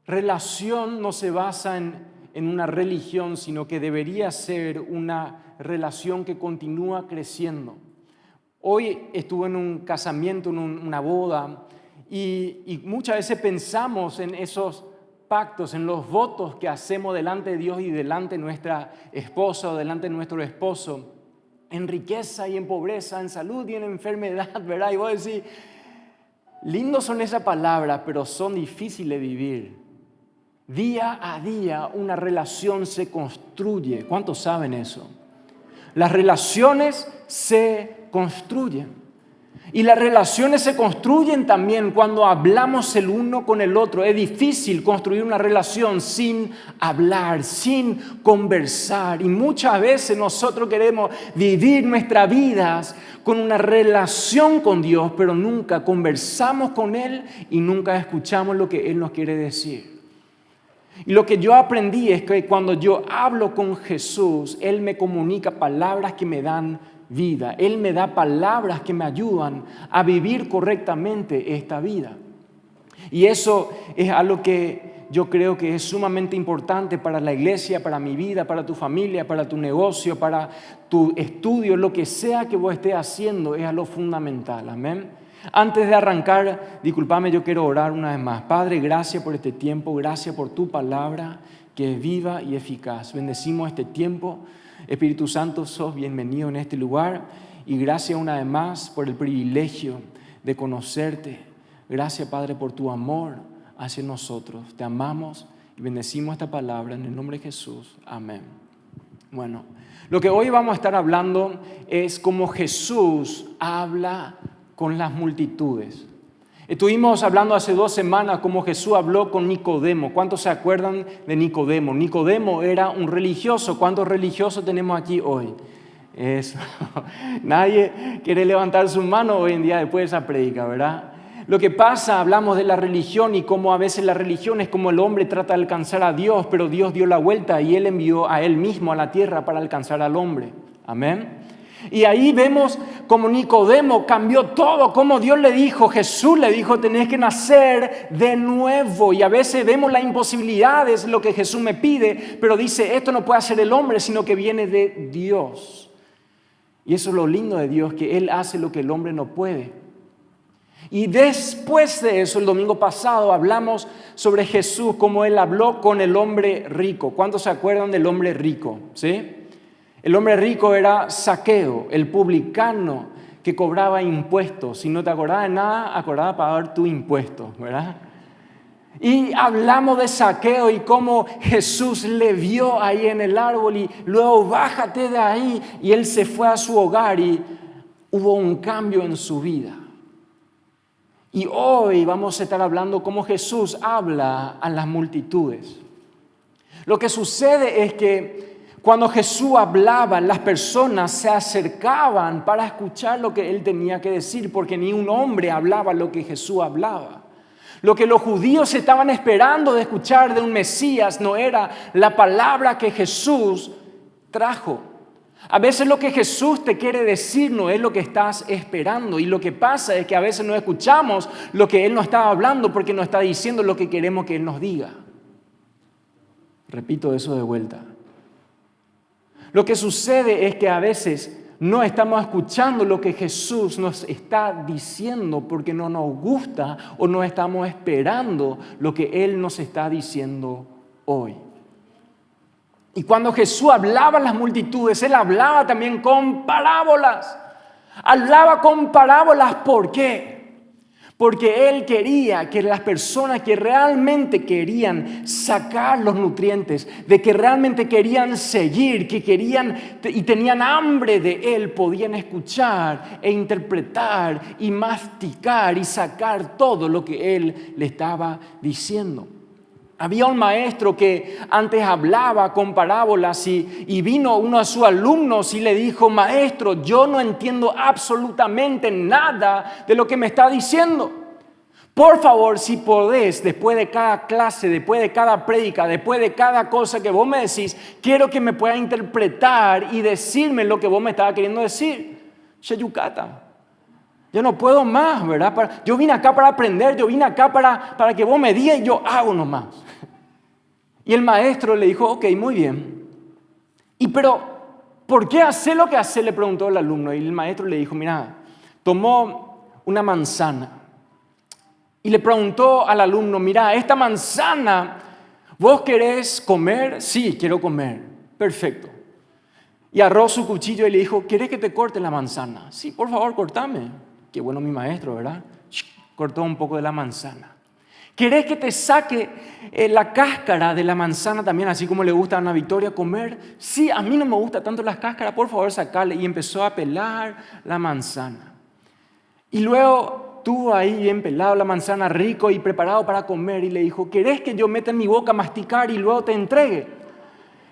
relación no se basa en una religión, sino que debería ser una relación que continúa creciendo. Hoy estuve en un casamiento, en una boda, y muchas veces pensamos en esos pactos, en los votos que hacemos delante de Dios y delante de nuestra esposa o delante de nuestro esposo, en riqueza y en pobreza, en salud y en enfermedad, ¿verdad? Y vos decís, lindos son esas palabras, pero son difíciles de vivir. Día a día una relación se construye. ¿Cuántos saben eso? Las relaciones se construyen. Y las relaciones se construyen también cuando hablamos el uno con el otro. Es difícil construir una relación sin hablar, sin conversar. Y muchas veces nosotros queremos vivir nuestras vidas con una relación con Dios, pero nunca conversamos con Él y nunca escuchamos lo que Él nos quiere decir. Y lo que yo aprendí es que cuando yo hablo con Jesús, Él me comunica palabras que me dan vida. Él me da palabras que me ayudan a vivir correctamente esta vida. Y eso es algo que yo creo que es sumamente importante para la iglesia, para mi vida, para tu familia, para tu negocio, para tu estudio, lo que sea que vos estés haciendo, es algo fundamental. Amén. Antes de arrancar, discúlpame, yo quiero orar una vez más. Padre, gracias por este tiempo, gracias por tu palabra que es viva y eficaz. Bendecimos este tiempo. Espíritu Santo, sos bienvenido en este lugar y gracias una vez más por el privilegio de conocerte. Gracias, Padre, por tu amor hacia nosotros. Te amamos y bendecimos esta palabra en el nombre de Jesús. Amén. Bueno, lo que hoy vamos a estar hablando es cómo Jesús habla con las multitudes. Estuvimos hablando hace 2 semanas cómo Jesús habló con Nicodemo. ¿Cuántos se acuerdan de Nicodemo? Nicodemo era un religioso. ¿Cuántos religiosos tenemos aquí hoy? Eso. Nadie quiere levantar su mano hoy en día después de esa prédica, ¿verdad? Lo que pasa, hablamos de la religión y cómo a veces la religión es como el hombre trata de alcanzar a Dios, pero Dios dio la vuelta y Él envió a Él mismo a la tierra para alcanzar al hombre. Amén. Y ahí vemos como Nicodemo cambió todo, como Dios le dijo, Jesús le dijo, tenés que nacer de nuevo. Y a veces vemos las imposibilidades, lo que Jesús me pide, pero dice, esto no puede hacer el hombre, sino que viene de Dios. Y eso es lo lindo de Dios, que Él hace lo que el hombre no puede. Y después de eso, el domingo pasado, hablamos sobre Jesús, como Él habló con el hombre rico. ¿Cuántos se acuerdan del hombre rico? ¿Sí? El hombre rico era Zaqueo, el publicano que cobraba impuestos. Si no te acordabas de nada, acordaba de pagar tu impuesto, ¿verdad? Y hablamos de Zaqueo y cómo Jesús le vio ahí en el árbol y luego bájate de ahí. Y él se fue a su hogar y hubo un cambio en su vida. Y hoy vamos a estar hablando cómo Jesús habla a las multitudes. Lo que sucede es que cuando Jesús hablaba, las personas se acercaban para escuchar lo que Él tenía que decir, porque ni un hombre hablaba lo que Jesús hablaba. Lo que los judíos estaban esperando de escuchar de un Mesías no era la palabra que Jesús trajo. A veces lo que Jesús te quiere decir no es lo que estás esperando. Y lo que pasa es que a veces no escuchamos lo que Él nos está hablando porque nos está diciendo lo que queremos que Él nos diga. Repito eso de vuelta. Lo que sucede es que a veces no estamos escuchando lo que Jesús nos está diciendo porque no nos gusta o no estamos esperando lo que Él nos está diciendo hoy. Y cuando Jesús hablaba a las multitudes, Él hablaba también con parábolas. Hablaba con parábolas, ¿por qué? Porque Él quería que las personas que realmente querían sacar los nutrientes, de que realmente querían seguir, que querían y tenían hambre de Él, podían escuchar e interpretar y masticar y sacar todo lo que Él le estaba diciendo. Había un maestro que antes hablaba con parábolas y vino uno de sus alumnos y le dijo, maestro, yo no entiendo absolutamente nada de lo que me está diciendo. Por favor, si podés, después de cada clase, después de cada prédica, después de cada cosa que vos me decís, quiero que me pueda interpretar y decirme lo que vos me estabas queriendo decir. Sheyukata. Yo no puedo más, ¿verdad? Yo vine acá para aprender, yo vine acá para que vos me digas y yo hago nomás. Y el maestro le dijo, ok, muy bien. Pero, ¿por qué hace lo que hace? Le preguntó el alumno. Y el maestro le dijo, mira, tomó una manzana. Y le preguntó al alumno, mira, esta manzana, ¿vos querés comer? Sí, quiero comer. Perfecto. Y agarró su cuchillo y le dijo, ¿querés que te corte la manzana? Sí, por favor, cortame. Qué bueno mi maestro, ¿verdad? Cortó un poco de la manzana. ¿Querés que te saque la cáscara de la manzana también, así como le gusta a Ana Victoria comer? Sí, a mí no me gusta tanto las cáscaras, por favor, sacarle. Y empezó a pelar la manzana. Y luego tuvo ahí bien pelado la manzana, rico y preparado para comer. Y le dijo, ¿querés que yo meta en mi boca a masticar y luego te entregue?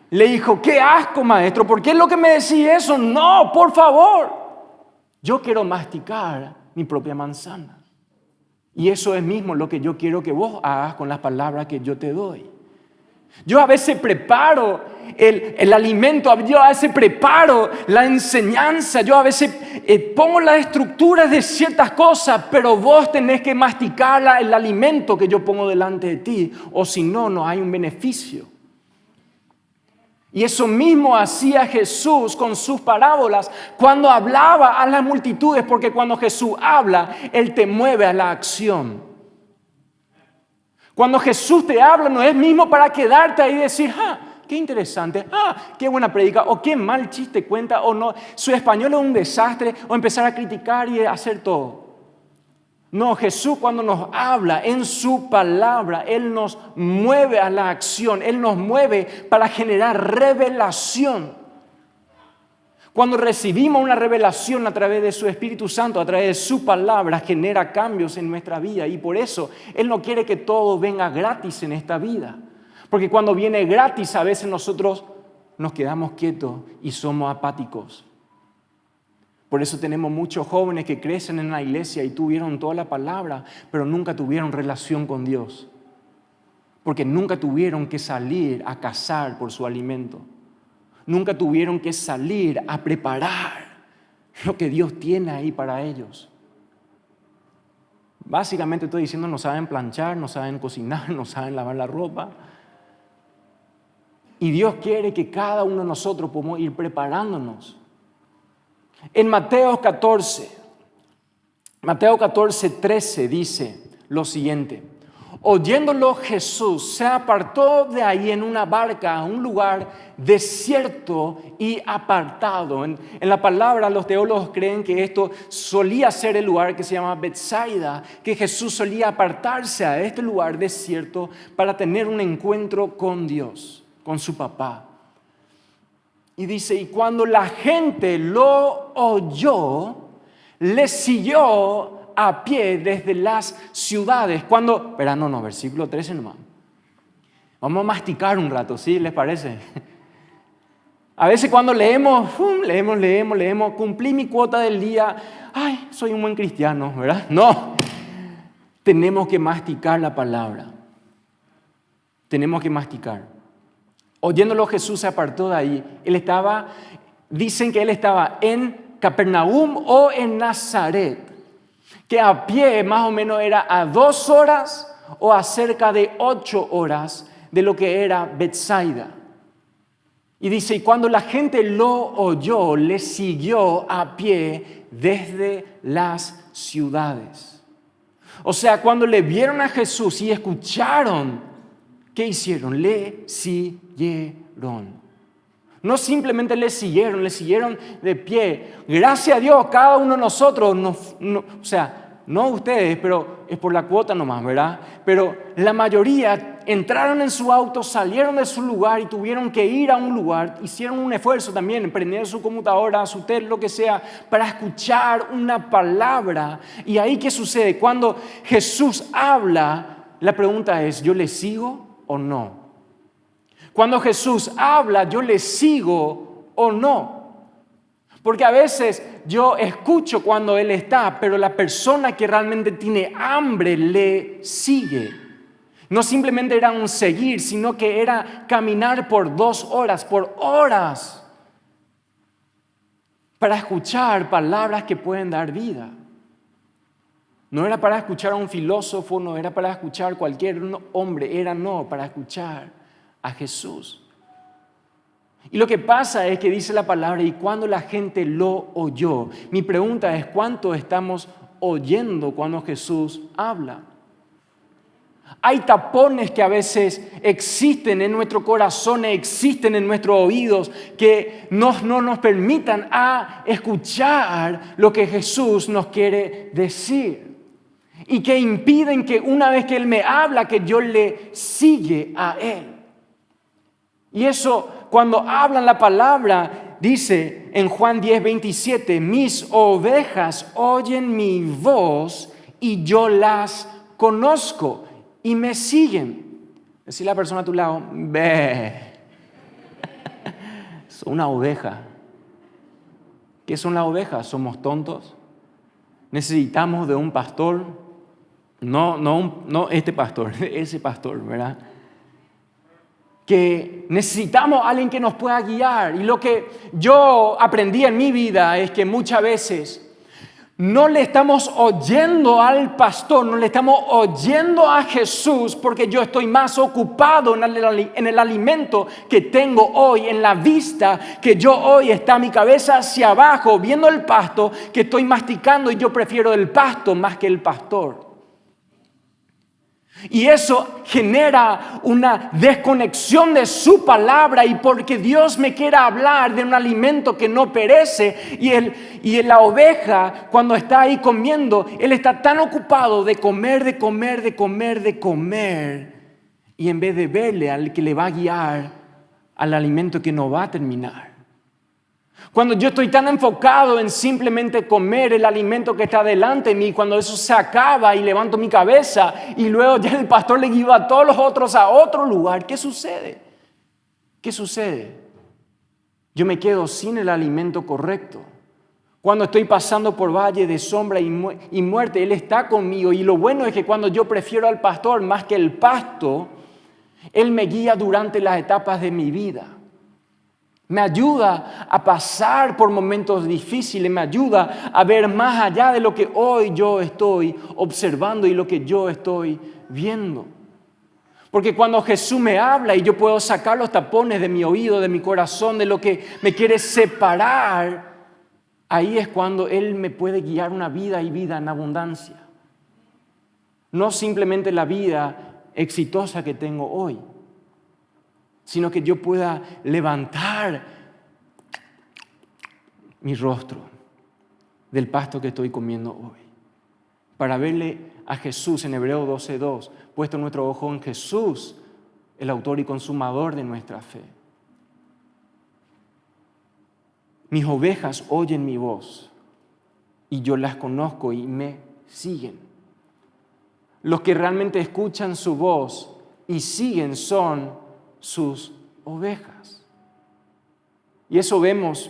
Le dijo, qué asco, maestro, ¿por qué es lo que me decís eso? No, por favor. Yo quiero masticar mi propia manzana. Y eso es mismo lo que yo quiero que vos hagas con las palabras que yo te doy. Yo a veces preparo el alimento, yo a veces preparo la enseñanza, yo a veces pongo las estructuras de ciertas cosas, pero vos tenés que masticar el alimento que yo pongo delante de ti, o si no, no hay un beneficio. Y eso mismo hacía Jesús con sus parábolas cuando hablaba a las multitudes, porque cuando Jesús habla, Él te mueve a la acción. Cuando Jesús te habla, no es mismo para quedarte ahí y decir, qué interesante, qué buena predica, o qué mal chiste cuenta, o no, su español es un desastre, o empezar a criticar y hacer todo. No, Jesús cuando nos habla en su palabra, Él nos mueve a la acción, Él nos mueve para generar revelación. Cuando recibimos una revelación a través de su Espíritu Santo, a través de su palabra, genera cambios en nuestra vida. Y por eso Él no quiere que todo venga gratis en esta vida. Porque cuando viene gratis, a veces nosotros nos quedamos quietos y somos apáticos. Por eso tenemos muchos jóvenes que crecen en la iglesia y tuvieron toda la palabra, pero nunca tuvieron relación con Dios. Porque nunca tuvieron que salir a cazar por su alimento. Nunca tuvieron que salir a preparar lo que Dios tiene ahí para ellos. Básicamente estoy diciendo, no saben planchar, no saben cocinar, no saben lavar la ropa. Y Dios quiere que cada uno de nosotros podamos ir preparándonos. En Mateo 14, 13 dice lo siguiente. Oyéndolo Jesús se apartó de ahí en una barca a un lugar desierto y apartado. En la palabra los teólogos creen que esto solía ser el lugar que se llama Betsaida, que Jesús solía apartarse a este lugar desierto para tener un encuentro con Dios, con su papá. Y dice, y cuando la gente lo oyó, le siguió a pie desde las ciudades. Versículo 13 nomás. Vamos a masticar un rato, ¿sí? ¿Les parece? A veces cuando leemos, cumplí mi cuota del día, soy un buen cristiano, ¿verdad? No, tenemos que masticar la palabra. Tenemos que masticar. Oyéndolo Jesús se apartó de ahí. Dicen que él estaba en Capernaum o en Nazaret, que a pie más o menos era a 2 horas o a cerca de 8 horas de lo que era Betsaida. Y dice, y cuando la gente lo oyó, le siguió a pie desde las ciudades. O sea, cuando le vieron a Jesús y escucharon, ¿qué hicieron? Le siguieron. No simplemente le siguieron de pie. Gracias a Dios, cada uno de nosotros, no ustedes, pero es por la cuota nomás, ¿verdad? Pero la mayoría entraron en su auto, salieron de su lugar y tuvieron que ir a un lugar. Hicieron un esfuerzo también, prender su computadora, su tele, lo que sea, para escuchar una palabra. Y ahí, ¿qué sucede? Cuando Jesús habla, la pregunta es, ¿yo le sigo o no? Cuando Jesús habla, ¿yo le sigo o no? Porque a veces yo escucho cuando Él está, pero la persona que realmente tiene hambre le sigue. No simplemente era un seguir, sino que era caminar por 2 horas, por horas, para escuchar palabras que pueden dar vida. No era para escuchar a un filósofo, no era para escuchar cualquier hombre, para escuchar a Jesús. Y lo que pasa es que dice la palabra, y cuando la gente lo oyó, mi pregunta es, ¿cuánto estamos oyendo cuando Jesús habla? Hay tapones que a veces existen en nuestro corazón, existen en nuestros oídos, que no nos permitan escuchar lo que Jesús nos quiere decir. Y que impiden que una vez que Él me habla, que yo le siga a Él. Y eso, cuando hablan la palabra, dice en Juan 10:27, mis ovejas oyen mi voz y yo las conozco y me siguen. Decir a la persona a tu lado, ve, soy una oveja. ¿Qué son las ovejas? ¿Somos tontos? ¿Necesitamos de un pastor? No este pastor, ese pastor, ¿verdad? Que necesitamos a alguien que nos pueda guiar. Y lo que yo aprendí en mi vida es que muchas veces no le estamos oyendo al pastor, no le estamos oyendo a Jesús porque yo estoy más ocupado en el alimento que tengo hoy, en la vista que yo hoy está mi cabeza hacia abajo viendo el pasto que estoy masticando y yo prefiero el pasto más que el pastor. Y eso genera una desconexión de su palabra y porque Dios me quiera hablar de un alimento que no perece y la oveja cuando está ahí comiendo, él está tan ocupado de comer y en vez de verle al que le va a guiar al alimento que no va a terminar. Cuando yo estoy tan enfocado en simplemente comer el alimento que está delante de mí, cuando eso se acaba y levanto mi cabeza y luego ya el pastor le guía a todos los otros a otro lugar, ¿qué sucede? ¿Qué sucede? Yo me quedo sin el alimento correcto. Cuando estoy pasando por valle de sombra y muerte, Él está conmigo. Y lo bueno es que cuando yo prefiero al pastor más que el pasto, Él me guía durante las etapas de mi vida. Me ayuda a pasar por momentos difíciles, me ayuda a ver más allá de lo que hoy yo estoy observando y lo que yo estoy viendo. Porque cuando Jesús me habla y yo puedo sacar los tapones de mi oído, de mi corazón, de lo que me quiere separar, ahí es cuando Él me puede guiar una vida y vida en abundancia. No simplemente la vida exitosa que tengo hoy, sino que yo pueda levantar mi rostro del pasto que estoy comiendo hoy, para verle a Jesús en Hebreos 12:2, puesto nuestro ojo en Jesús, el autor y consumador de nuestra fe. Mis ovejas oyen mi voz y yo las conozco y me siguen. Los que realmente escuchan su voz y siguen son sus ovejas. Y eso vemos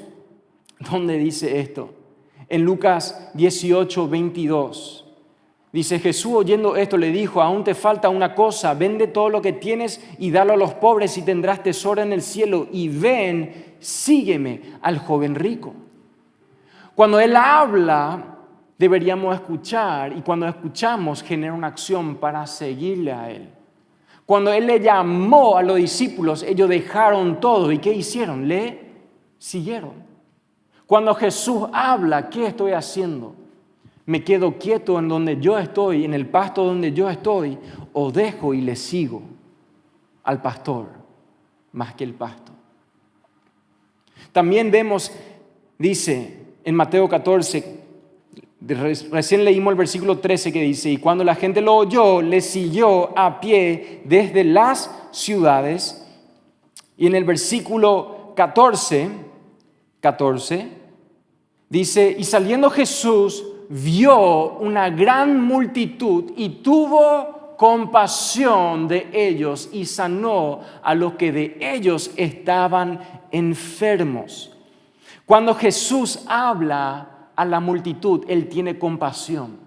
donde dice esto. En Lucas 18:22 dice, Jesús oyendo esto le dijo, aún te falta una cosa, vende todo lo que tienes y dalo a los pobres y tendrás tesoro en el cielo y ven, sígueme al joven rico. Cuando Él habla, deberíamos escuchar y cuando escuchamos genera una acción para seguirle a Él. Cuando Él le llamó a los discípulos, ellos dejaron todo. ¿Y qué hicieron? Le siguieron. Cuando Jesús habla, ¿qué estoy haciendo? ¿Me quedo quieto en donde yo estoy, en el pasto donde yo estoy, o dejo y le sigo al pastor más que el pasto? También vemos, dice en Mateo 14, recién leímos el versículo 13 que dice, y cuando la gente lo oyó, le siguió a pie desde las ciudades. Y en el versículo 14 dice, y saliendo Jesús vio una gran multitud y tuvo compasión de ellos y sanó a los que de ellos estaban enfermos. Cuando Jesús habla a la multitud, Él tiene compasión.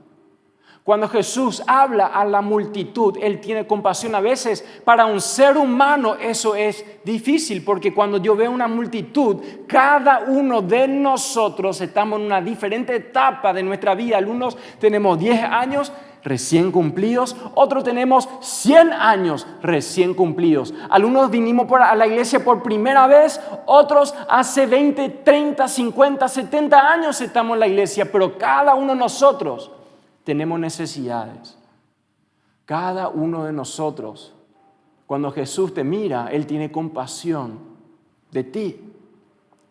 Cuando Jesús habla a la multitud, Él tiene compasión. A veces para un ser humano eso es difícil, porque cuando yo veo una multitud, cada uno de nosotros estamos en una diferente etapa de nuestra vida. Algunos tenemos 10 años recién cumplidos, otros tenemos 100 años recién cumplidos. Algunos vinimos a la iglesia por primera vez, otros hace 20, 30, 50, 70 años estamos en la iglesia, pero cada uno de nosotros tenemos necesidades. Cada uno de nosotros, cuando Jesús te mira, Él tiene compasión de ti.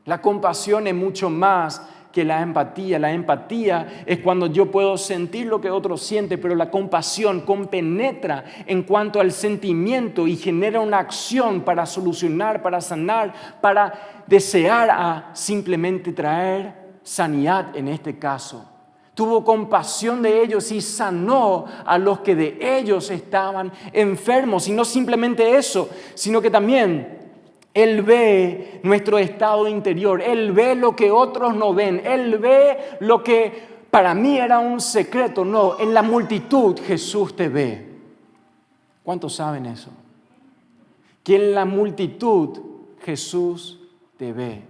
La compasión es mucho más que la empatía. La empatía es cuando yo puedo sentir lo que otro siente, pero la compasión compenetra en cuanto al sentimiento y genera una acción para solucionar, para sanar, para desear a simplemente traer sanidad en este caso. Tuvo compasión de ellos y sanó a los que de ellos estaban enfermos. Y no simplemente eso, sino que también Él ve nuestro estado interior. Él ve lo que otros no ven. Él ve lo que para mí era un secreto. No, en la multitud Jesús te ve. ¿Cuántos saben eso? Que en la multitud Jesús te ve.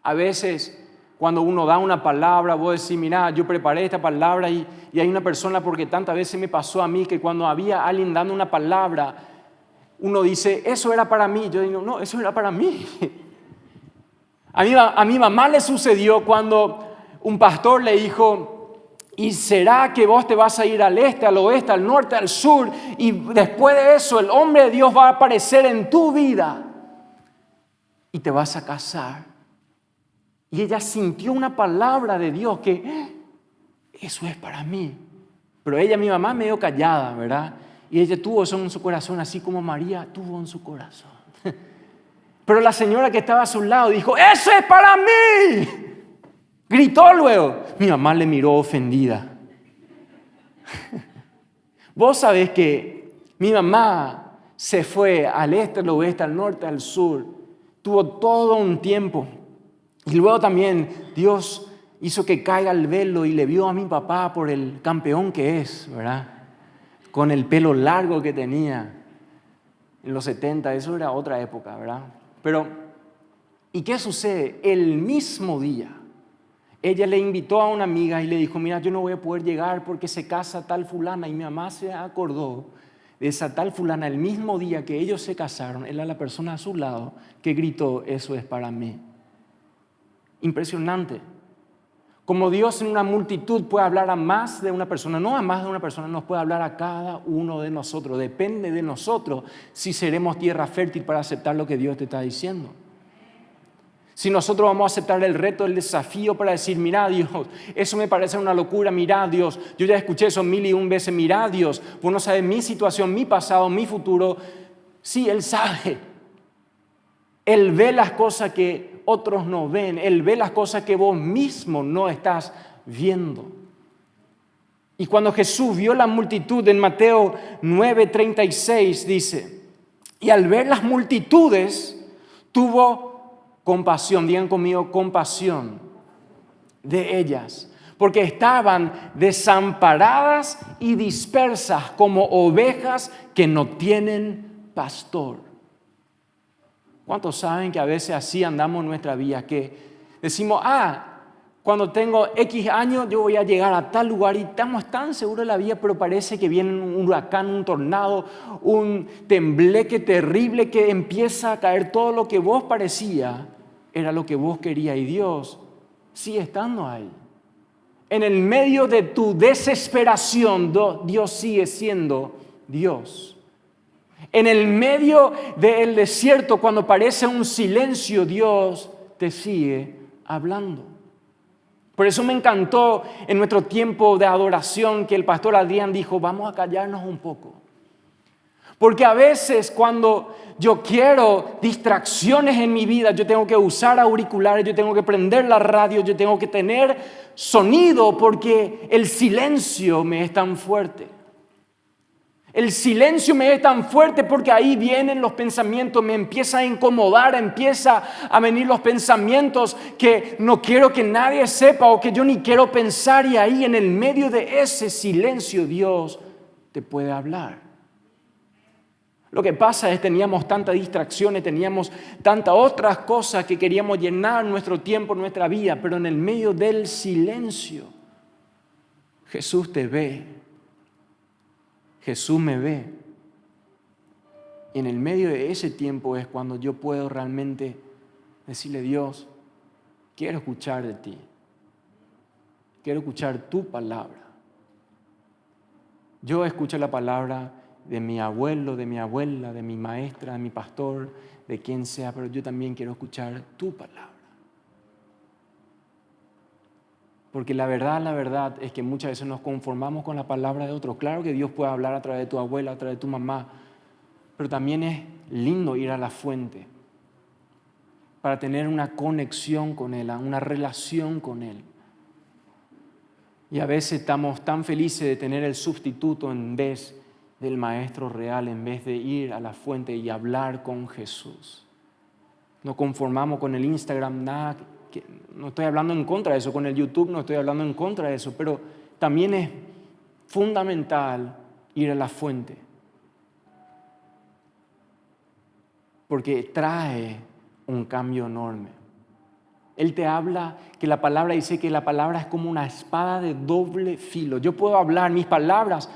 A veces, cuando uno da una palabra, vos decís, mira, yo preparé esta palabra y hay una persona, porque tantas veces me pasó a mí que cuando había alguien dando una palabra, uno dice, eso era para mí. Yo digo, no, eso era para mí. A mi mamá le sucedió cuando un pastor le dijo, ¿y será que vos te vas a ir al este, al oeste, al norte, al sur? Y después de eso el hombre de Dios va a aparecer en tu vida y te vas a casar. Y ella sintió una palabra de Dios que eso es para mí. Pero ella, mi mamá, medio callada, ¿verdad? Y ella tuvo eso en su corazón, así como María tuvo en su corazón. Pero la señora que estaba a su lado dijo, ¡eso es para mí! Gritó luego. Mi mamá le miró ofendida. Vos sabés que mi mamá se fue al este, al oeste, al norte, al sur. Tuvo todo un tiempo. Y luego también Dios hizo que caiga el velo y le vio a mi papá por el campeón que es, ¿verdad? Con el pelo largo que tenía en los 70, eso era otra época, ¿verdad? Pero, ¿y qué sucede? El mismo día, ella le invitó a una amiga y le dijo, mira, yo no voy a poder llegar porque se casa tal fulana. Y mi mamá se acordó de esa tal fulana el mismo día que ellos se casaron. Era la persona a su lado que gritó, eso es para mí. Impresionante. Como Dios en una multitud puede hablar a más de una persona, no a más de una persona, nos puede hablar a cada uno de nosotros. Depende de nosotros si seremos tierra fértil para aceptar lo que Dios te está diciendo. Si nosotros vamos a aceptar el reto, el desafío para decir, mira Dios, eso me parece una locura, mira Dios, yo ya escuché eso 1001 veces, mira Dios, vos no sabes mi situación, mi pasado, mi futuro. Sí, Él sabe. Él ve las cosas que otros no ven. Él ve las cosas que vos mismo no estás viendo. Y cuando Jesús vio la multitud en Mateo 9:36 dice, y al ver las multitudes tuvo compasión, digan conmigo, compasión de ellas, porque estaban desamparadas y dispersas como ovejas que no tienen pastor. ¿Cuántos saben que a veces así andamos en nuestra vida? Que decimos, cuando tengo X años yo voy a llegar a tal lugar y estamos tan seguros de la vida, pero parece que viene un huracán, un tornado, un tembleque terrible que empieza a caer todo lo que vos parecía era lo que vos querías y Dios sigue estando ahí. En el medio de tu desesperación, Dios sigue siendo Dios. En el medio del desierto, cuando parece un silencio, Dios te sigue hablando. Por eso me encantó en nuestro tiempo de adoración que el pastor Adrián dijo, vamos a callarnos un poco. Porque a veces cuando yo quiero distracciones en mi vida, yo tengo que usar auriculares, yo tengo que prender la radio, yo tengo que tener sonido porque el silencio me es tan fuerte. El silencio me es tan fuerte porque ahí vienen los pensamientos, me empieza a incomodar, empieza a venir los pensamientos que no quiero que nadie sepa o que yo ni quiero pensar, y ahí en el medio de ese silencio Dios te puede hablar. Lo que pasa es que teníamos tantas distracciones, teníamos tantas otras cosas que queríamos llenar nuestro tiempo, nuestra vida, pero en el medio del silencio Jesús te ve. Jesús me ve. Y en el medio de ese tiempo es cuando yo puedo realmente decirle: Dios, quiero escuchar de ti. Quiero escuchar tu palabra. Yo escucho la palabra de mi abuelo, de mi abuela, de mi maestra, de mi pastor, de quien sea, pero yo también quiero escuchar tu palabra. Porque la verdad es que muchas veces nos conformamos con la palabra de otros. Claro que Dios puede hablar a través de tu abuela, a través de tu mamá, pero también es lindo ir a la fuente para tener una conexión con Él, una relación con Él. Y a veces estamos tan felices de tener el sustituto en vez del maestro real, en vez de ir a la fuente y hablar con Jesús. Nos conformamos con el Instagram, nada, no estoy hablando en contra de eso, con el YouTube no estoy hablando en contra de eso, pero también es fundamental ir a la fuente. Porque trae un cambio enorme. Él te habla, que la palabra dice que la palabra es como una espada de doble filo. Yo puedo hablar, mis palabras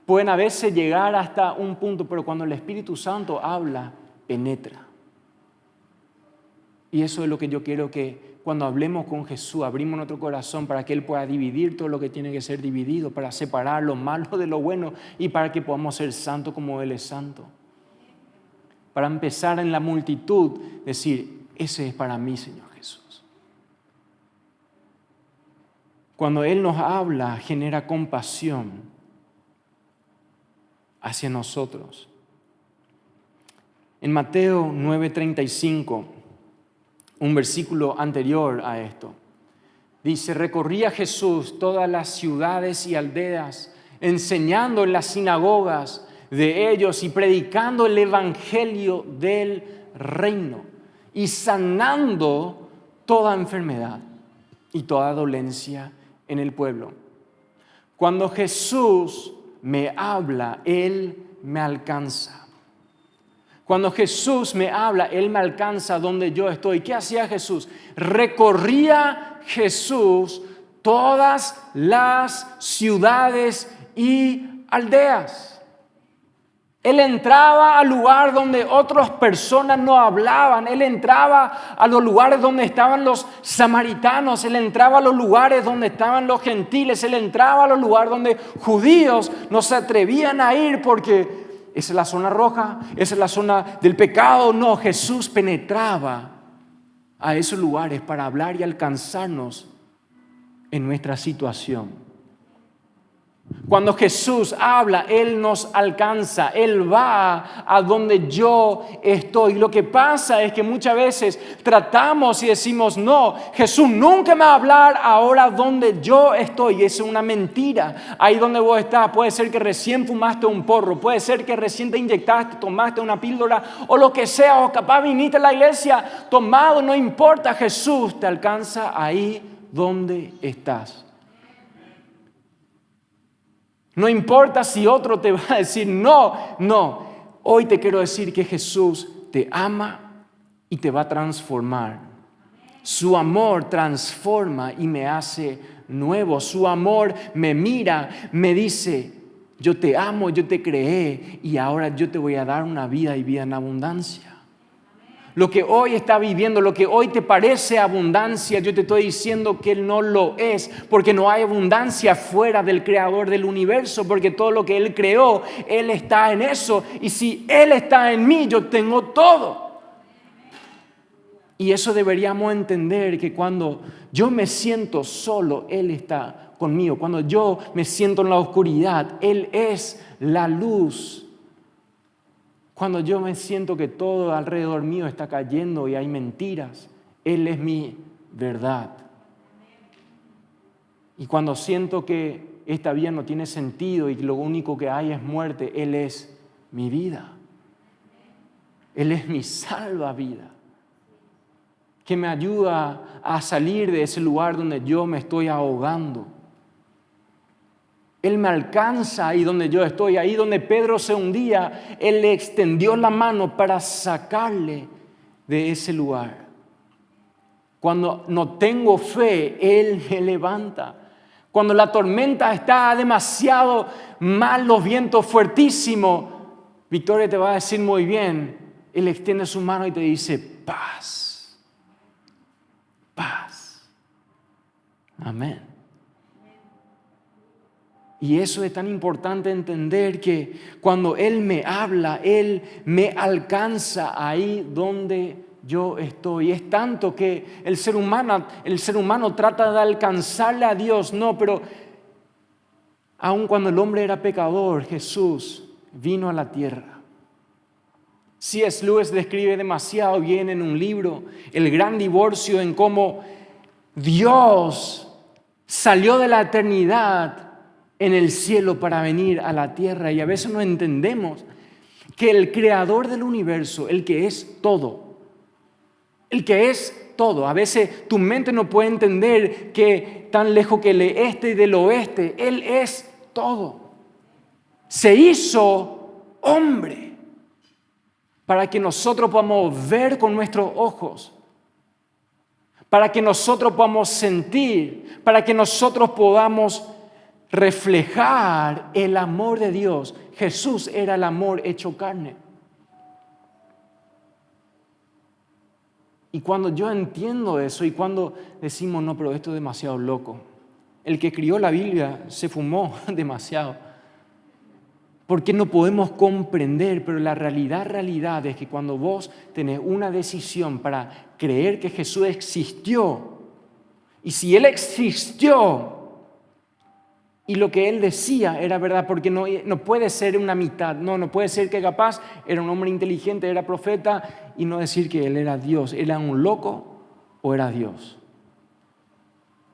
pueden a veces llegar hasta un punto, pero cuando el Espíritu Santo habla, penetra. Y eso es lo que yo quiero que cuando hablemos con Jesús, abrimos nuestro corazón para que Él pueda dividir todo lo que tiene que ser dividido, para separar lo malo de lo bueno y para que podamos ser santos como Él es santo. Para empezar en la multitud, decir: ese es para mí, Señor Jesús. Cuando Él nos habla, genera compasión hacia nosotros. En Mateo 9:35, un versículo anterior a esto, dice: recorría Jesús todas las ciudades y aldeas, enseñando en las sinagogas de ellos y predicando el evangelio del reino y sanando toda enfermedad y toda dolencia en el pueblo. Cuando Jesús me habla, Él me alcanza. Cuando Jesús me habla, Él me alcanza donde yo estoy. ¿Qué hacía Jesús? Recorría Jesús todas las ciudades y aldeas. Él entraba al lugar donde otras personas no hablaban. Él entraba a los lugares donde estaban los samaritanos. Él entraba a los lugares donde estaban los gentiles. Él entraba a los lugares donde judíos no se atrevían a ir porque esa es la zona roja, esa es la zona del pecado. No, Jesús penetraba a esos lugares para hablar y alcanzarnos en nuestra situación. Cuando Jesús habla, Él nos alcanza, Él va a donde yo estoy. Lo que pasa es que muchas veces tratamos y decimos: no, Jesús nunca me va a hablar ahora donde yo estoy. Es una mentira. Ahí donde vos estás, puede ser que recién fumaste un porro, puede ser que recién te inyectaste, tomaste una píldora o lo que sea, o capaz viniste a la iglesia tomado, no importa, Jesús te alcanza ahí donde estás. No importa si otro te va a decir no. Hoy te quiero decir que Jesús te ama y te va a transformar. Su amor transforma y me hace nuevo. Su amor me mira, me dice: yo te amo, yo te creé y ahora yo te voy a dar una vida y vida en abundancia. Lo que hoy está viviendo, lo que hoy te parece abundancia, yo te estoy diciendo que no lo es, porque no hay abundancia fuera del creador del universo, porque todo lo que Él creó, Él está en eso, y si Él está en mí, yo tengo todo. Y eso deberíamos entender, que cuando yo me siento solo, Él está conmigo. Cuando yo me siento en la oscuridad, Él es la luz. Cuando yo me siento que todo alrededor mío está cayendo y hay mentiras, Él es mi verdad. Y cuando siento que esta vida no tiene sentido y lo único que hay es muerte, Él es mi vida. Él es mi salvavida, que me ayuda a salir de ese lugar donde yo me estoy ahogando. Él me alcanza ahí donde yo estoy, ahí donde Pedro se hundía. Él le extendió la mano para sacarle de ese lugar. Cuando no tengo fe, Él me levanta. Cuando la tormenta está demasiado mal, los vientos fuertísimos, Victoria te va a decir muy bien, Él extiende su mano y te dice, paz, paz. Amén. Y eso es tan importante entender que cuando Él me habla, Él me alcanza ahí donde yo estoy. Es tanto que el ser humano trata de alcanzarle a Dios. No, pero aun cuando el hombre era pecador, Jesús vino a la tierra. C.S. Lewis describe demasiado bien en un libro el gran divorcio, en cómo Dios salió de la eternidad en el cielo para venir a la tierra. Y a veces no entendemos que el creador del universo, el que es todo, a veces tu mente no puede entender que tan lejos que el este y del oeste, Él es todo. Se hizo hombre para que nosotros podamos ver con nuestros ojos, para que nosotros podamos sentir, para que nosotros podamos reflejar el amor de Dios. Jesús era el amor hecho carne. Y cuando yo entiendo eso y cuando decimos, no, pero esto es demasiado loco. El que escribió la Biblia se fumó demasiado. Porque no podemos comprender, pero la realidad es que cuando vos tenés una decisión para creer que Jesús existió, y si Él existió, y lo que Él decía era verdad, porque no puede ser una mitad, no puede ser que capaz era un hombre inteligente, era profeta, y no decir que Él era Dios, ¿era un loco o era Dios?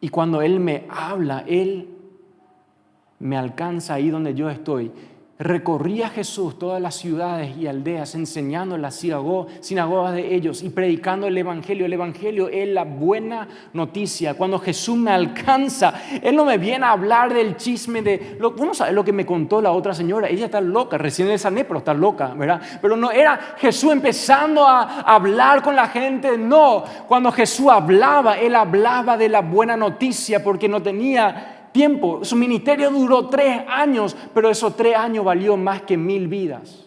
Y cuando Él me habla, Él me alcanza ahí donde yo estoy. Recorría Jesús todas las ciudades y aldeas enseñando en las sinagogas de ellos y predicando el Evangelio. El Evangelio es la buena noticia. Cuando Jesús me alcanza, Él no me viene a hablar del chisme de... Uno sabe lo que me contó la otra señora. Ella está loca, recién le sané, pero está loca, ¿verdad? Pero no era Jesús empezando a hablar con la gente. No, cuando Jesús hablaba, Él hablaba de la buena noticia porque no tenía tiempo. Su ministerio duró 3 años, pero esos 3 años valió más que 1000 vidas.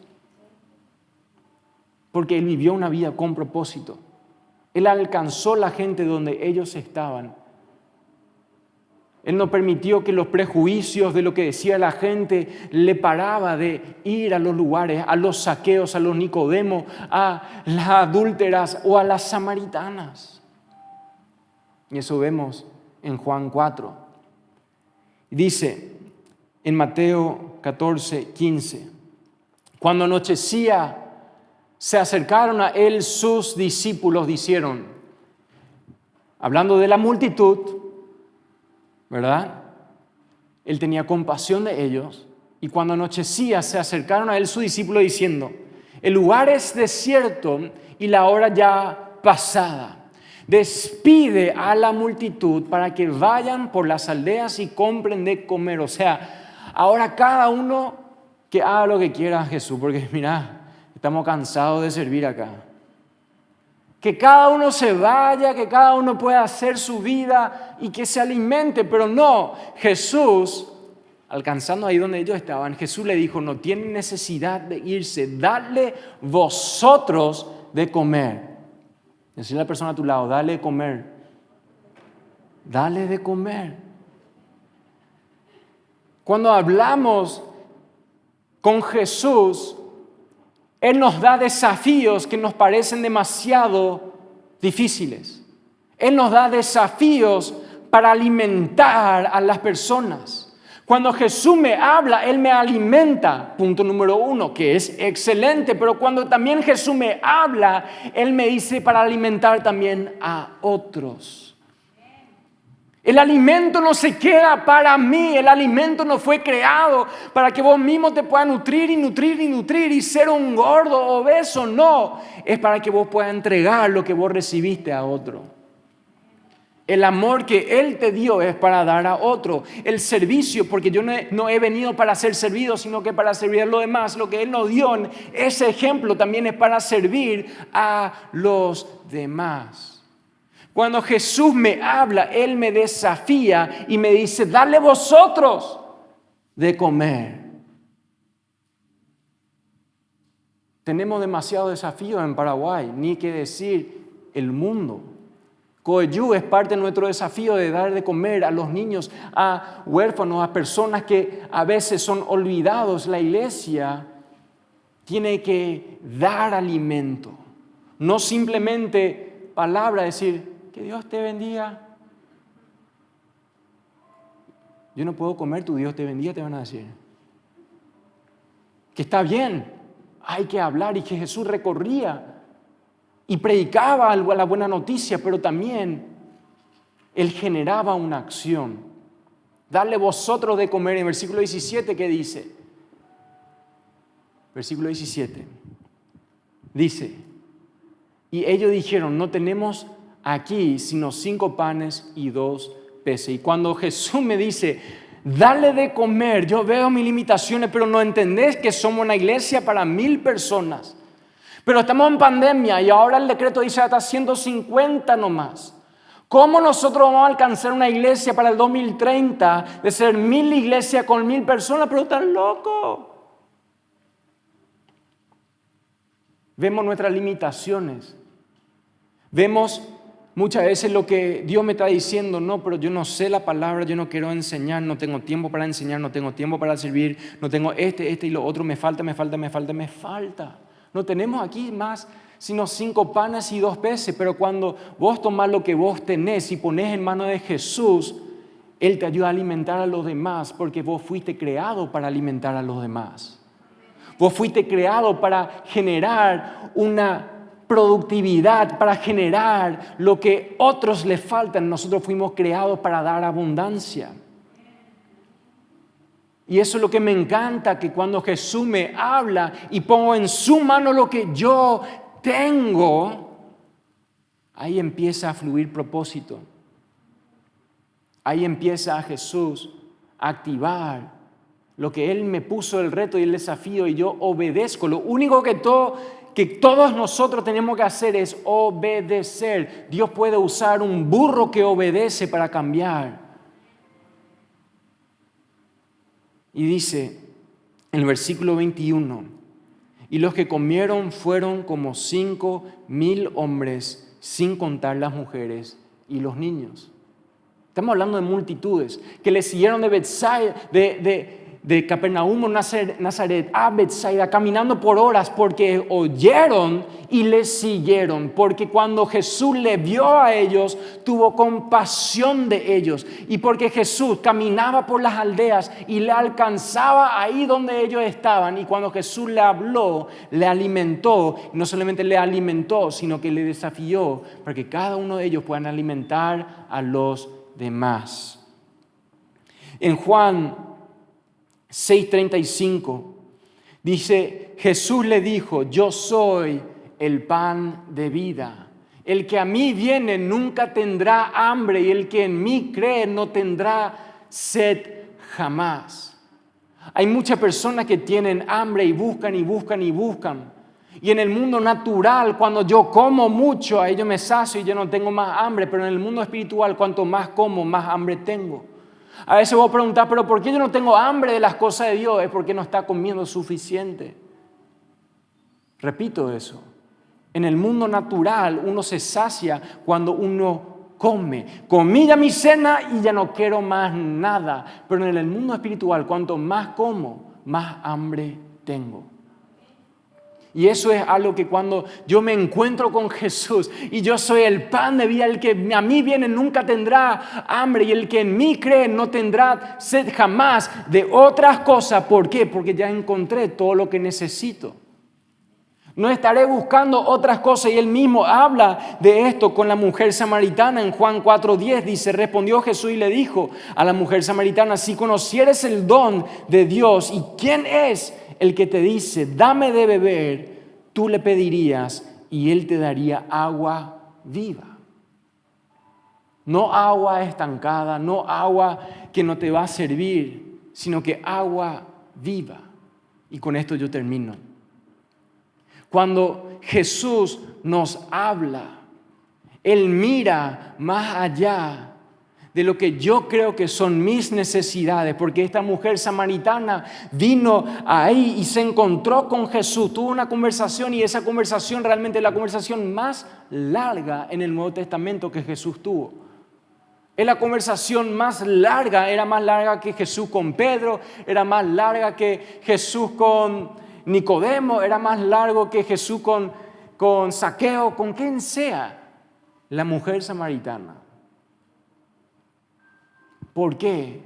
Porque Él vivió una vida con propósito. Él alcanzó la gente donde ellos estaban. Él no permitió que los prejuicios de lo que decía la gente le paraba de ir a los lugares, a los saqueos, a los Nicodemos, a las adúlteras o a las samaritanas. Y eso vemos en Juan 4. Dice en Mateo 14:15, cuando anochecía, se acercaron a Él sus discípulos, dijeron, hablando de la multitud, ¿verdad? Él tenía compasión de ellos, y cuando anochecía, se acercaron a Él sus discípulos diciendo, el lugar es desierto y la hora ya pasada. Despide a la multitud para que vayan por las aldeas y compren de comer. O sea, ahora cada uno que haga lo que quiera Jesús, porque mira, estamos cansados de servir acá. Que cada uno se vaya, que cada uno pueda hacer su vida y que se alimente, pero no, Jesús, alcanzando ahí donde ellos estaban, Jesús le dijo, no tienen necesidad de irse, dadle vosotros de comer. Decirle a la persona a tu lado, dale de comer. Dale de comer. Cuando hablamos con Jesús, Él nos da desafíos que nos parecen demasiado difíciles. Él nos da desafíos para alimentar a las personas. Cuando Jesús me habla, Él me alimenta, punto número 1, que es excelente. Pero cuando también Jesús me habla, Él me dice para alimentar también a otros. El alimento no se queda para mí, el alimento no fue creado para que vos mismo te puedas nutrir y ser un gordo o obeso. No, es para que vos puedas entregar lo que vos recibiste a otro. El amor que Él te dio es para dar a otro. El servicio, porque yo no he venido para ser servido, sino que para servir a los demás. Lo que Él nos dio en ese ejemplo también es para servir a los demás. Cuando Jesús me habla, Él me desafía y me dice, dale vosotros de comer. Tenemos demasiados desafíos en Paraguay, ni que decir el mundo. Coyú es parte de nuestro desafío de dar de comer a los niños, a huérfanos, a personas que a veces son olvidados. La iglesia tiene que dar alimento, no simplemente palabra, decir, que Dios te bendiga. Yo no puedo comer, tu Dios te bendiga, te van a decir. Que está bien, hay que hablar, y que Jesús recorría y predicaba algo a la buena noticia, pero también Él generaba una acción. Dale vosotros de comer. En versículo 17, ¿qué dice? Versículo 17. Dice, y ellos dijeron, no tenemos aquí sino 5 panes y 2 peces. Y cuando Jesús me dice, dale de comer, yo veo mis limitaciones, pero no entendés que somos una iglesia para 1000 personas. Pero estamos en pandemia y ahora el decreto dice hasta 150 nomás. ¿Cómo nosotros vamos a alcanzar una iglesia para el 2030 de ser 1000 iglesias con 1000 personas? Pero están locos. Vemos nuestras limitaciones. Vemos muchas veces lo que Dios me está diciendo, no, pero yo no sé la palabra, yo no quiero enseñar, no tengo tiempo para enseñar, no tengo tiempo para servir, no tengo este y lo otro, me falta. No tenemos aquí más sino 5 panes y 2 peces, pero cuando vos tomás lo que vos tenés y ponés en manos de Jesús, Él te ayuda a alimentar a los demás, porque vos fuiste creado para alimentar a los demás. Vos fuiste creado para generar una productividad, para generar lo que otros les faltan. Nosotros fuimos creados para dar abundancia. Y eso es lo que me encanta, que cuando Jesús me habla y pongo en su mano lo que yo tengo, ahí empieza a fluir propósito. Ahí empieza a Jesús a activar lo que Él me puso el reto y el desafío, y yo obedezco. Lo único que todos nosotros tenemos que hacer es obedecer. Dios puede usar un burro que obedece para cambiar. Y dice en el versículo 21, y los que comieron fueron como 5,000 hombres, sin contar las mujeres y los niños. Estamos hablando de multitudes que le siguieron de Betsaida, de Capernaum, Nazaret, a Betsaida, caminando por horas, porque oyeron y les siguieron. Porque cuando Jesús le vio a ellos, tuvo compasión de ellos. Y porque Jesús caminaba por las aldeas y le alcanzaba ahí donde ellos estaban. Y cuando Jesús le habló, le alimentó. No solamente le alimentó, sino que le desafió para que cada uno de ellos puedan alimentar a los demás. En Juan 6:35 dice, Jesús le dijo, yo soy el pan de vida. El que a mí viene nunca tendrá hambre, y el que en mí cree no tendrá sed jamás. Hay muchas personas que tienen hambre y buscan. Y en el mundo natural, cuando yo como mucho, a ello me sacio y yo no tengo más hambre. Pero en el mundo espiritual, cuanto más como, más hambre tengo. A veces voy a preguntar, pero ¿por qué yo no tengo hambre de las cosas de Dios? Es porque no está comiendo suficiente. Repito eso. En el mundo natural uno se sacia cuando uno come. Comí ya mi cena y ya no quiero más nada. Pero en el mundo espiritual, cuanto más como, más hambre tengo. Y eso es algo que cuando yo me encuentro con Jesús y yo soy el pan de vida, el que a mí viene nunca tendrá hambre, y el que en mí cree no tendrá sed jamás de otras cosas. ¿Por qué? Porque ya encontré todo lo que necesito. No estaré buscando otras cosas. Y Él mismo habla de esto con la mujer samaritana en Juan 4:10. Dice, respondió Jesús y le dijo a la mujer samaritana, si conocieres el don de Dios y quién es el que te dice, dame de beber, tú le pedirías y Él te daría agua viva. No agua estancada, no agua que no te va a servir, sino que agua viva. Y con esto yo termino. Cuando Jesús nos habla, Él mira más allá de lo que yo creo que son mis necesidades, porque esta mujer samaritana vino ahí y se encontró con Jesús, tuvo una conversación, y esa conversación realmente es la conversación más larga en el Nuevo Testamento que Jesús tuvo. Es la conversación más larga, era más larga que Jesús con Pedro, era más larga que Jesús con Nicodemo, era más largo que Jesús con Zaqueo, con quien sea, la mujer samaritana. ¿Por qué?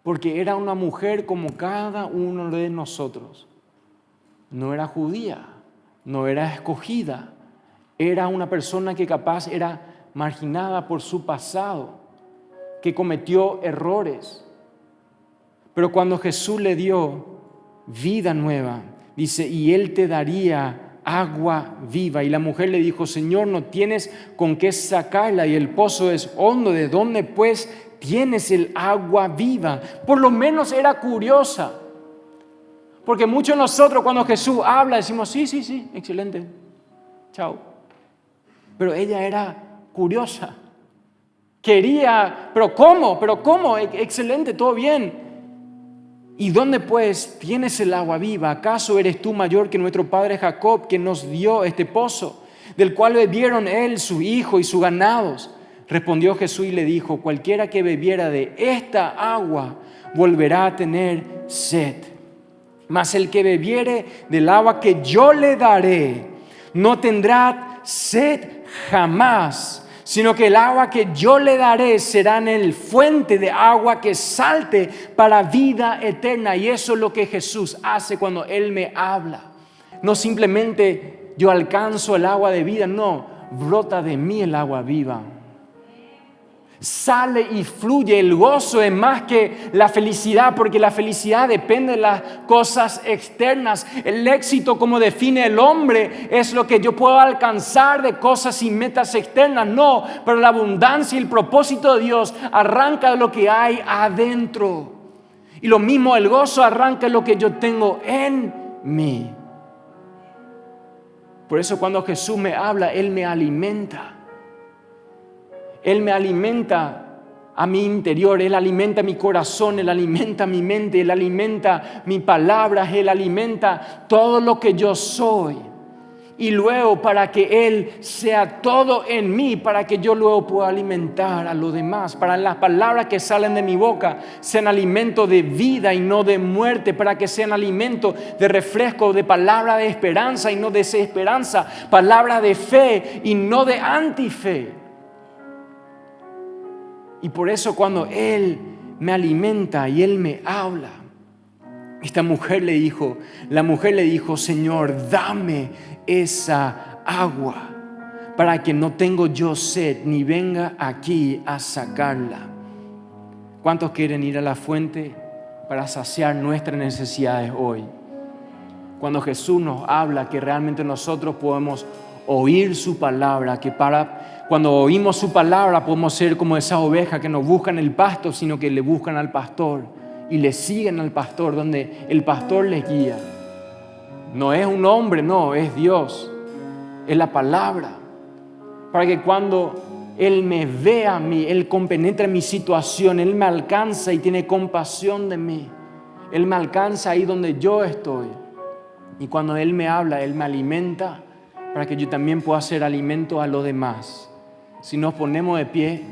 Porque era una mujer como cada uno de nosotros. No era judía, no era escogida, era una persona que capaz era marginada por su pasado, que cometió errores. Pero cuando Jesús le dio vida nueva, dice, y Él te daría agua viva. Y la mujer le dijo, Señor, no tienes con qué sacarla y el pozo es hondo. ¿De dónde pues tienes el agua viva? Por lo menos era curiosa. Porque muchos de nosotros cuando Jesús habla decimos, sí, excelente, chao. Pero ella era curiosa. Quería, ¿pero cómo? Excelente, todo bien. ¿Y dónde pues tienes el agua viva? ¿Acaso eres tú mayor que nuestro padre Jacob, que nos dio este pozo, del cual bebieron él, su hijo y sus ganados? Respondió Jesús y le dijo, cualquiera que bebiera de esta agua volverá a tener sed. Mas el que bebiere del agua que yo le daré no tendrá sed jamás, sino que el agua que yo le daré será en el fuente de agua que salte para vida eterna. Y eso es lo que Jesús hace cuando Él me habla. No simplemente yo alcanzo el agua de vida, no, brota de mí el agua viva. Sale y fluye. El gozo es más que la felicidad, porque la felicidad depende de las cosas externas. El éxito, como define el hombre, es lo que yo puedo alcanzar de cosas y metas externas. No, pero la abundancia y el propósito de Dios arranca de lo que hay adentro. Y lo mismo, el gozo arranca de lo que yo tengo en mí. Por eso cuando Jesús me habla, Él me alimenta. Él me alimenta a mi interior, Él alimenta mi corazón, Él alimenta mi mente, Él alimenta mis palabras, Él alimenta todo lo que yo soy. Y luego para que Él sea todo en mí, para que yo luego pueda alimentar a los demás, para las palabras que salen de mi boca sean alimento de vida y no de muerte, para que sean alimento de refresco, de palabra de esperanza y no de desesperanza, palabra de fe y no de antife. Y por eso cuando Él me alimenta y Él me habla, la mujer le dijo, Señor, dame esa agua para que no tengo yo sed ni venga aquí a sacarla. ¿Cuántos quieren ir a la fuente para saciar nuestras necesidades hoy? Cuando Jesús nos habla, que realmente nosotros podemos oír su palabra, cuando oímos su palabra podemos ser como esas ovejas que no buscan el pasto, sino que le buscan al pastor y le siguen al pastor, donde el pastor les guía. No es un hombre, no, es Dios, es la palabra. Para que cuando Él me ve a mí, Él compenetra mi situación, Él me alcanza y tiene compasión de mí. Él me alcanza ahí donde yo estoy. Y cuando Él me habla, Él me alimenta para que yo también pueda hacer alimento a los demás. Si nos ponemos de pie,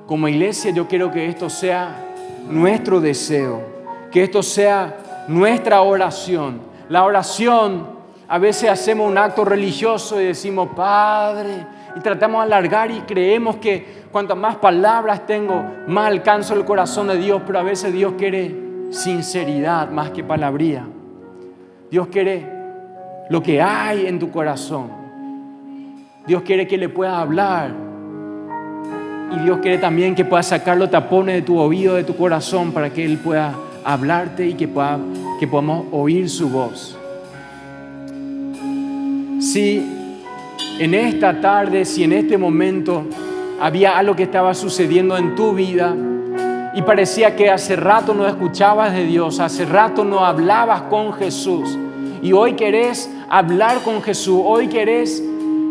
como iglesia, yo quiero que esto sea nuestro deseo, que esto sea nuestra oración. La oración, a veces hacemos un acto religioso y decimos, Padre, y tratamos de alargar y creemos que cuantas más palabras tengo, más alcanzo el corazón de Dios, pero a veces Dios quiere sinceridad más que palabría. Dios quiere lo que hay en tu corazón. Dios quiere que le puedas hablar. Y Dios quiere también que puedas sacar los tapones de tu oído, de tu corazón, para que Él pueda hablarte y que podamos oír su voz. Si en esta tarde, si en este momento había algo que estaba sucediendo en tu vida y parecía que hace rato no escuchabas de Dios, hace rato no hablabas con Jesús, y hoy querés hablar con Jesús, hoy querés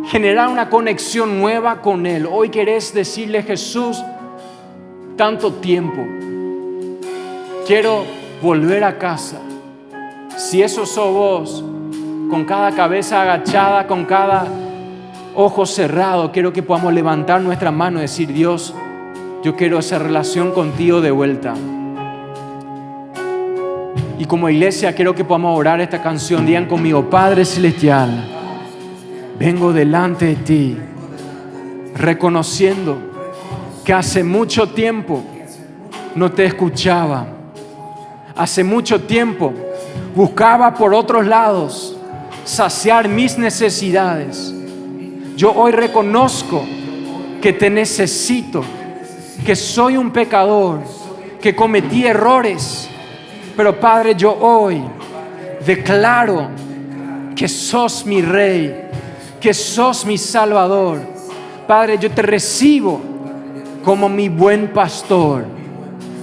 generar una conexión nueva con Él. Hoy querés decirle: Jesús, tanto tiempo, quiero volver a casa. Si eso sos vos, con cada cabeza agachada, con cada ojo cerrado, quiero que podamos levantar nuestra mano y decir: Dios, yo quiero esa relación contigo de vuelta. Y como iglesia quiero que podamos orar esta canción. Digan conmigo: Padre Celestial, vengo delante de ti, reconociendo que hace mucho tiempo no te escuchaba. Hace mucho tiempo buscaba por otros lados saciar mis necesidades. Yo hoy reconozco que te necesito, que soy un pecador, que cometí errores. Pero Padre, yo hoy declaro que sos mi Rey, que sos mi Salvador. Padre, yo te recibo como mi buen pastor.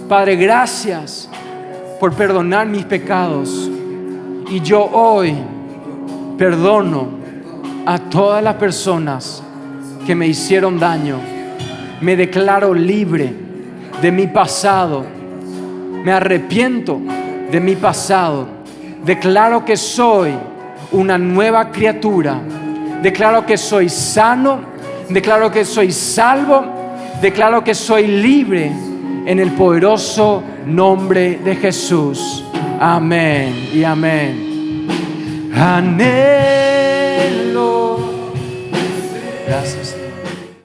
Padre, gracias por perdonar mis pecados. Y yo hoy perdono a todas las personas que me hicieron daño. Me declaro libre de mi pasado. Me arrepiento de mi pasado. Declaro que soy una nueva criatura. Declaro que soy sano. Declaro que soy salvo. Declaro que soy libre en el poderoso nombre de Jesús. Amén y amén. Anhelo